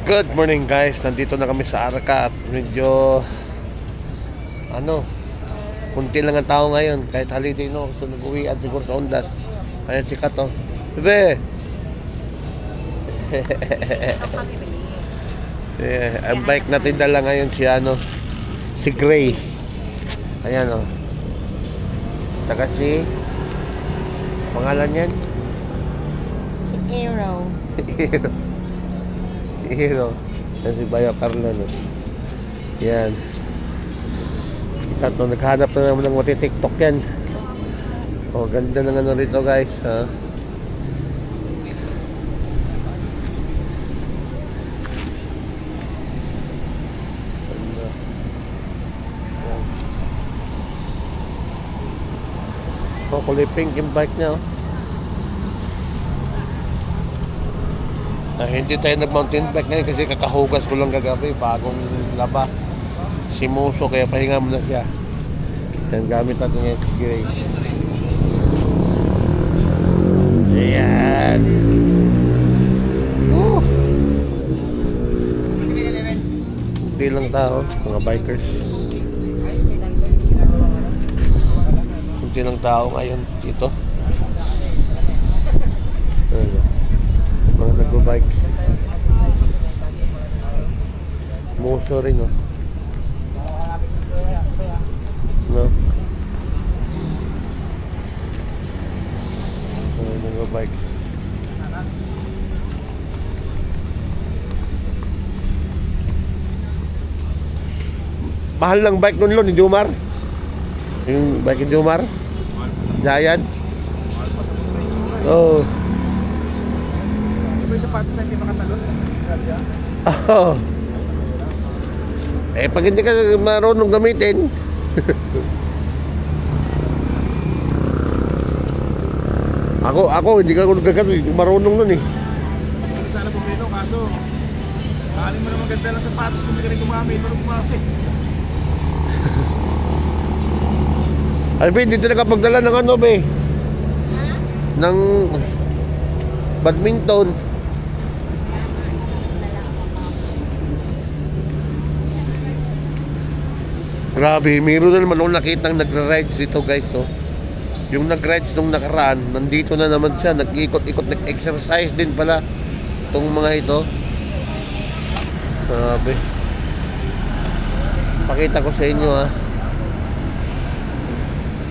Good morning guys, nandito na kami sa Arca at medyo kunti lang ang tao ngayon kahit holiday no, so nag-uwi at siguro sa Ondas. Ayan si Kato. Bebe! Ang bike natin dala ngayon si Gray. Ayan o. Saka si pangalan yan? Si Arrow. Hero. Yan si Bayo Carlo, no? Yan. Ikaw, naghanap na naman ng mati-tiktok yan. Oh, ganda ng rito guys, ha? Ganda. Yan. Oh, kulay pink yung bike niya, oh. Hindi tayo nag-mountain bike ngayon kasi kakahugas ko lang kagabi, bagong laba. Si Muso, kaya pahinga mo na siya. Yan, gamit natin ngayon si Gray. Ayan. Hindi lang tao, mga bikers. Hindi lang tao ngayon dito. Mga nagbo-bike. Muso rin, no? No? Mga nagbo-bike. Mahal ng bike nun ni Jomar. Yung bike ni Jomar. Giant. Oh. Sa parts na hindi makatalon. Oh. Pag hindi ka marunong gamitin. ako hindi ka gagawin, marunong nun eh. Hindi sana pumilo, kaso aling mo naman ganda lang sapatos kung hindi ka rin gumamit, marunong gumamit. Alvin, dito nakapagdala ng be? Ng badminton. Grabe, mayroon na naman akong nakitang nagra-rides dito guys, oh. Yung nag-rides nung nakaraan, nandito na naman siya, nag-ikot-ikot, nag-exercise din pala itong mga ito. Grabe. Pakita ko sa inyo, ha.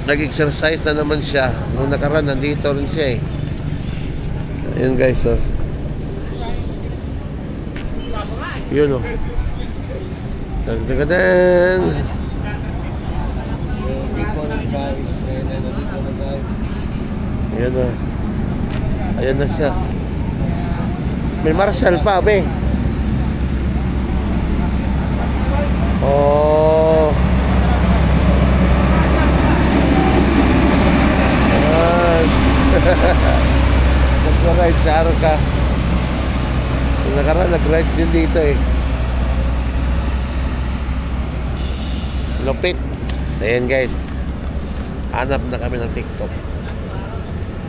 Nag-exercise na naman siya. Nung nakaraan, nandito rin siya, eh. Ayan guys, oh. Yun, oh. Dagdagadang. Ayan na. Ayan na siya. May Marshall pa, be. Oh. Ayan. Nag-ride sa Arca. Yung nakaraan, nag-ride din dito, eh. Lupit. Ayan guys. Hanap na kami ng TikTok.